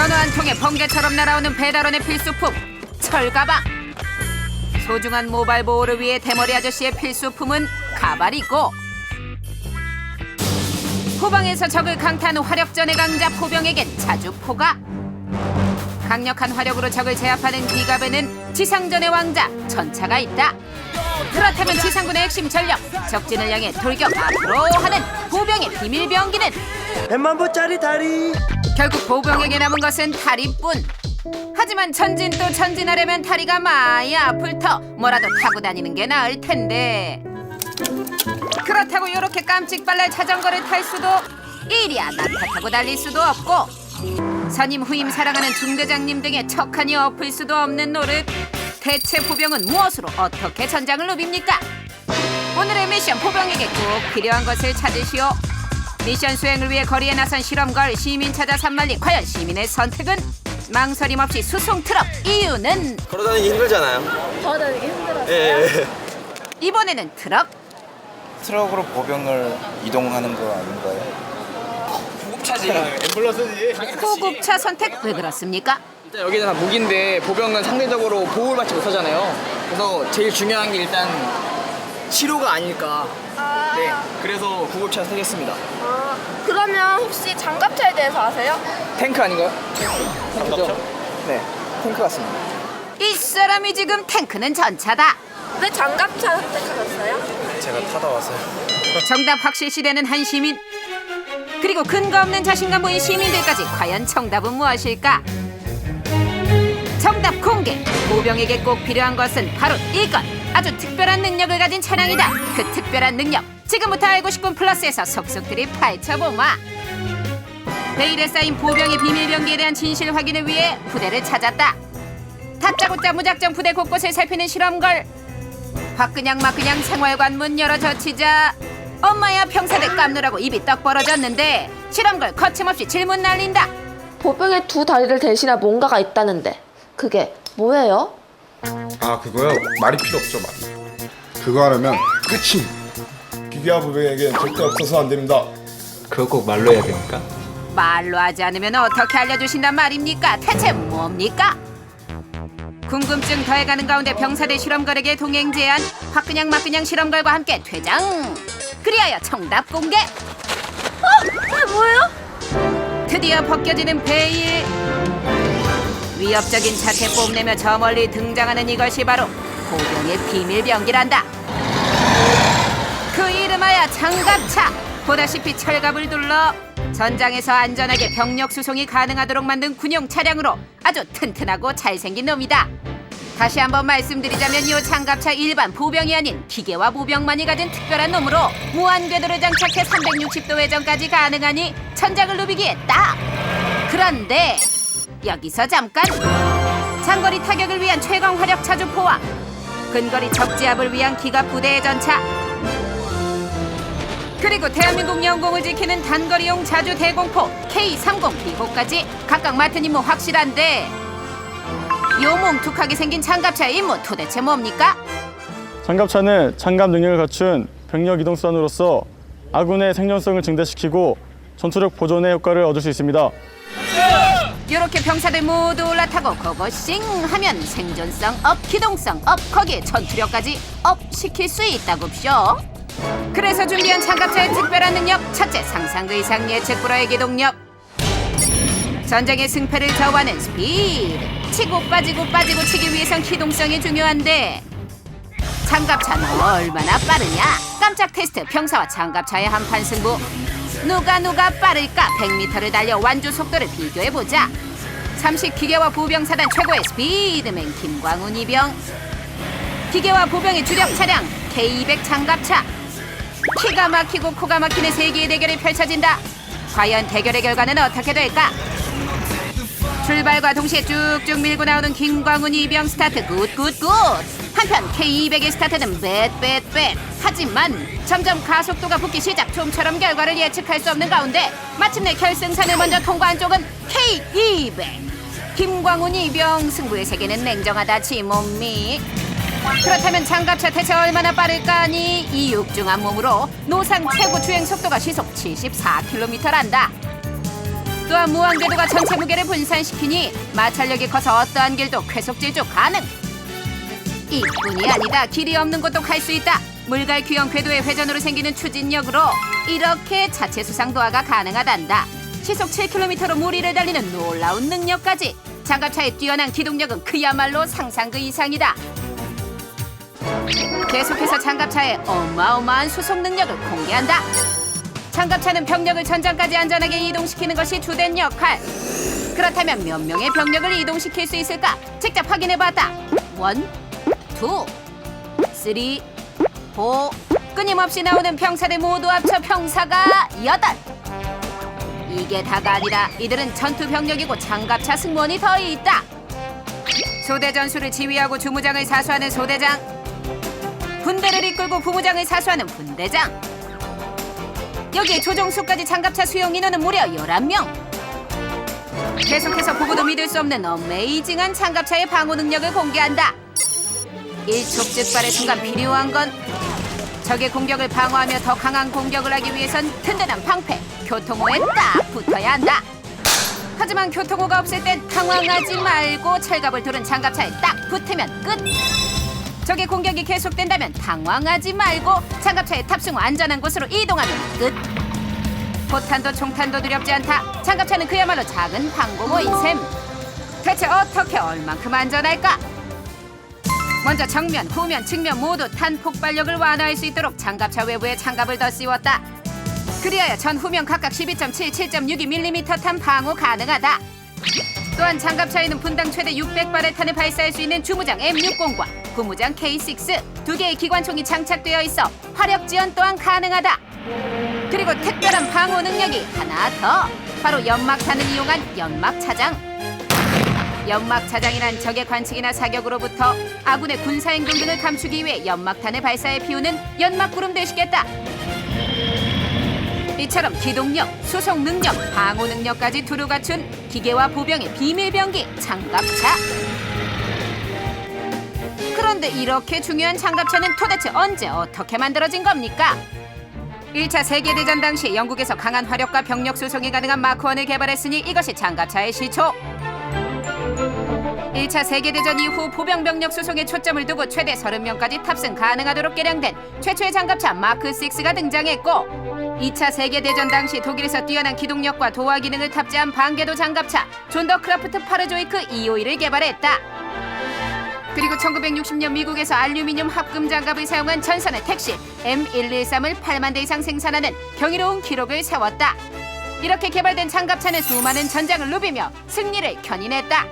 전화 한 통에 번개처럼 날아오는 배달원의 필수품 철가방. 소중한 모바일 보호를 위해 대머리 아저씨의 필수품은 가발이고, 후방에서 적을 강타하는 화력전의 강자 포병에겐 자주포가, 강력한 화력으로 적을 제압하는 기갑에는 지상전의 왕자 전차가 있다. 그렇다면 지상군의 핵심 전력, 적진을 향해 돌격 앞으로 하는 보병의 비밀병기는 100만 보짜리 다리. 결국 보병에게 남은 것은 다리뿐. 하지만 전진 또 전진하려면 다리가 많이 아플 터 뭐라도 타고 다니는 게 나을 텐데, 그렇다고 이렇게 깜찍발랄 자전거를 탈 수도, 이리야 낙타 타고 달릴 수도 없고, 선임 후임 사랑하는 중대장님 등의 척하니 엎을 수도 없는 노릇. 대체 보병은 무엇으로 어떻게 전장을 누빕니까? 오늘의 미션, 보병에게 꼭 필요한 것을 찾으시오. 미션 수행을 위해 거리에 나선 실험걸 시민 찾아 산만리. 과연 시민의 선택은? 망설임 없이 수송 트럭. 이유는 걸어다니기 힘들잖아요. 걸어다니기 힘들었어요? 예. 이번에는 트럭. 트럭으로 보병을 이동하는 거 아닌가요? 구급차지. 앰뷸런스지. 구급차 선택 왜 그렇습니까? 일단 여기는 다 무기인데 보병은 상대적으로 보호를 받지 못하잖아요. 그래서 제일 중요한 게 일단 치료가 아닐까. 네, 그래서 구급차 선택했습니다. 그러면 혹시 장갑차에 대해서 아세요? 탱크 아닌가요? 탱크죠? 네, 탱크 같습니다. 이 사람이 지금 탱크는 전차다. 왜 장갑차 선택하셨어요? 제가 타다 왔어요. 정답 확실시되는 한 시민, 그리고 근거 없는 자신감 보인 시민들까지. 과연 정답은 무엇일까? 정답 공개. 보병에게 꼭 필요한 것은 바로 이것. 아주 특별한 능력을 가진 차량이다. 그 특별한 능력, 지금부터 알고 싶은 플러스에서 속속들이 파헤쳐보마. 베일에 쌓인 보병의 비밀병기에 대한 진실 확인을 위해 부대를 찾았다. 다짜고짜 무작정 부대 곳곳을 살피는 실험걸. 화끈양 마끈양 생활관 문 열어 젖히자 엄마야 병사들 깜느라고 입이 떡 벌어졌는데, 실험걸 거침없이 질문 날린다. 보병의 두 다리를 대신할 뭔가가 있다는데 그게 뭐예요? 아 그거요? 말이 필요 없죠 말. 그거 하려면 끝이. 기계화 부병에겐 절대 없어서 안 됩니다. 그거 꼭 말로 해야 됩니까? 말로 하지 않으면 어떻게 알려주신단 말입니까? 대체 뭡니까? 궁금증 더해가는 가운데 병사들 실험걸에게 동행 제안. 화끈양 마끈양 실험걸과 함께 퇴장. 그리하여 정답 공개. 그게 뭐예요? 드디어 벗겨지는 베일. 위협적인 자태 뽐내며 저 멀리 등장하는 이것이 바로 보병의 비밀병기란다. 그 이름하여 장갑차. 보다시피 철갑을 둘러 전장에서 안전하게 병력 수송이 가능하도록 만든 군용 차량으로 아주 튼튼하고 잘생긴 놈이다. 다시 한번 말씀드리자면 이 장갑차 일반 보병이 아닌 기계화 보병만이 가진 특별한 놈으로 무한 궤도를 장착해 360도 회전까지 가능하니 천장을 누비기에 딱. 그런데 여기서 잠깐. 장거리 타격을 위한 최강 화력 자주포와 근거리 적지압을 위한 기갑 부대의 전차, 그리고 대한민국 영공을 지키는 단거리용 자주 대공포 K30B호까지 각각 맡은 임무 확실한데, 요 뭉툭하게 생긴 장갑차의 임무 도대체 뭡니까? 장갑차는 장갑 능력을 갖춘 병력 이동수단으로서 아군의 생존성을 증대시키고 전투력 보존의 효과를 얻을 수 있습니다. 이렇게 병사들 모두 올라타고 고고싱 하면 생존성 업, 기동성 업, 거기에 전투력까지 업 시킬 수 있다고쇼. 그래서 준비한 장갑차의 특별한 능력, 첫째, 상상 그 이상 예측 불허의 기동력. 전쟁의 승패를 좌우하는 스피드. 치고 빠지고 빠지고 치기 위해선 기동성이 중요한데, 장갑차는 얼마나 빠르냐? 깜짝 테스트, 병사와 장갑차의 한판 승부. 누가 빠를까? 100m를 달려 완주 속도를 비교해보자. 잠시 기계와 보병사단 최고의 스피드맨 김광훈 이병, 기계와 보병의 주력 차량 K200 장갑차. 키가 막히고 코가 막히는 세기의 대결이 펼쳐진다. 과연 대결의 결과는 어떻게 될까? 출발과 동시에 쭉쭉 밀고 나오는 김광훈 이병 스타트 굿굿굿. 한편 K200의 스타트는 뱃. 하지만 점점 가속도가 붙기 시작. 좀처럼 결과를 예측할 수 없는 가운데 마침내 결승선을 먼저 통과한 쪽은 K200. 김광훈 이병, 승부의 세계는 냉정하다 지몸미. 그렇다면 장갑차 대체 얼마나 빠를까니? 이 육중한 몸으로 노상 최고 주행 속도가 시속 74km란다. 또한 무한궤도가 전체 무게를 분산시키니 마찰력이 커서 어떠한 길도 쾌속 질주 가능. 이뿐이 아니다. 길이 없는 곳도 갈 수 있다. 물갈퀴형 궤도의 회전으로 생기는 추진력으로 이렇게 자체 수상 도하가 가능하단다. 시속 7km로 무리를 달리는 놀라운 능력까지. 장갑차의 뛰어난 기동력은 그야말로 상상 그 이상이다. 계속해서 장갑차의 어마어마한 수속 능력을 공개한다. 장갑차는 병력을 전장까지 안전하게 이동시키는 것이 주된 역할. 그렇다면 몇 명의 병력을 이동시킬 수 있을까? 직접 확인해봤다. 1, 2, 3, 4. 끊임없이 나오는 병사들 모두 합쳐 병사가 8. 이게 다가 아니라 이들은 전투 병력이고 장갑차 승무원이 더 있다. 소대 전술을 지휘하고 주무장을 사수하는 소대장, 군대를 이끌고 부무장을 사수하는 분대장, 여기에 조종수까지 장갑차 수용 인원은 무려 11명. 계속해서 보고도 믿을 수 없는 어메이징한 장갑차의 방어 능력을 공개한다. 일촉즉발의 순간 필요한 건 적의 공격을 방어하며 더 강한 공격을 하기 위해선 든든한 방패, 교통호에 딱 붙어야 한다. 하지만 교통호가 없을 땐 당황하지 말고 철갑을 두른 장갑차에 딱 붙으면 끝. 적의 공격이 계속된다면 당황하지 말고 장갑차에 탑승 후 안전한 곳으로 이동하면 끝. 포탄도 총탄도 두렵지 않다. 장갑차는 그야말로 작은 방공호인 셈. 대체 어떻게 얼만큼 안전할까? 먼저 정면, 후면, 측면 모두 탄 폭발력을 완화할 수 있도록 장갑차 외부에 장갑을 더 씌웠다. 그리하여 전 후면 각각 12.7, 7.62mm 탄 방호 가능하다. 또한 장갑차에는 분당 최대 600발의 탄을 발사할 수 있는 주무장 M60과 부무장 K6 두 개의 기관총이 장착되어 있어 화력 지원 또한 가능하다. 그리고 특별한 방호 능력이 하나 더. 바로 연막탄을 이용한 연막차장. 연막차장이란 적의 관측이나 사격으로부터 아군의 군사행동 등을 감추기 위해 연막탄을 발사해 피우는 연막구름 되시겠다. 이처럼 기동력, 수속 능력, 방호 능력까지 두루 갖춘 기계와 보병의 비밀병기 장갑차. 그런데 이렇게 중요한 장갑차는 도대체 언제 어떻게 만들어진 겁니까? 1차 세계대전 당시 영국에서 강한 화력과 병력 수송이 가능한 마크1을 개발했으니 이것이 장갑차의 시초. 1차 세계대전 이후 보병병력 수송에 초점을 두고 최대 30명까지 탑승 가능하도록 개량된 최초의 장갑차 마크6가 등장했고, 2차 세계대전 당시 독일에서 뛰어난 기동력과 도하 기능을 탑재한 반궤도 장갑차 존더크라프트 파르조이크 251을 개발했다. 그리고 1960년 미국에서 알루미늄 합금 장갑을 사용한 전선의 택시 M113을 8만 대 이상 생산하는 경이로운 기록을 세웠다. 이렇게 개발된 장갑차는 수많은 전장을 누비며 승리를 견인했다.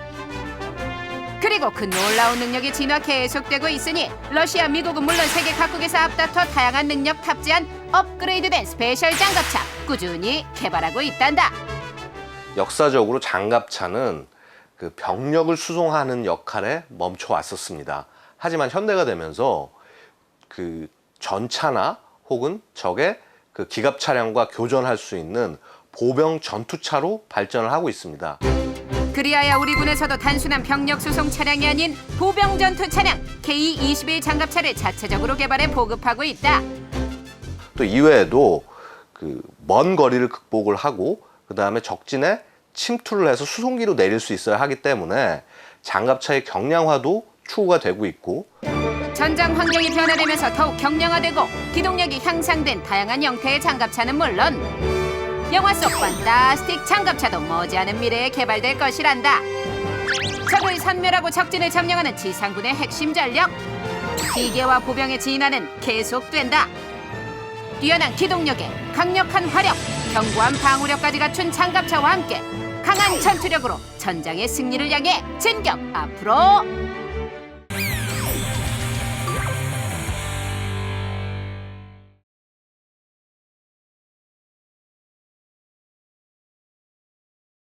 그리고 그 놀라운 능력의 진화 계속되고 있으니 러시아, 미국은 물론 세계 각국에서 앞다퉈 다양한 능력 탑재한 업그레이드된 스페셜 장갑차 꾸준히 개발하고 있단다. 역사적으로 장갑차는 그 병력을 수송하는 역할에 멈춰 왔었습니다. 하지만 현대가 되면서 그 전차나 혹은 적의 그 기갑 차량과 교전할 수 있는 보병 전투차로 발전을 하고 있습니다. 그리하여 우리 군에서도 단순한 병력 수송 차량이 아닌 보병 전투 차량 K-21 장갑차를 자체적으로 개발해 보급하고 있다. 또 이외에도 그 먼 거리를 극복을 하고 그 다음에 적진에 침투를 해서 수송기로 내릴 수 있어야 하기 때문에 장갑차의 경량화도 추구가 되고 있고, 전장 환경이 변화되면서 더욱 경량화되고 기동력이 향상된 다양한 형태의 장갑차는 물론 영화 속 판타스틱 장갑차도 머지않은 미래에 개발될 것이란다. 적을 섬멸하고 적진을 점령하는 지상군의 핵심 전력, 기계와 보병의 진화는 계속된다. 뛰어난 기동력에 강력한 화력, 견고한 방어력까지 갖춘 장갑차와 함께 강한 전투력으로 전장의 승리를 향해 진격 앞으로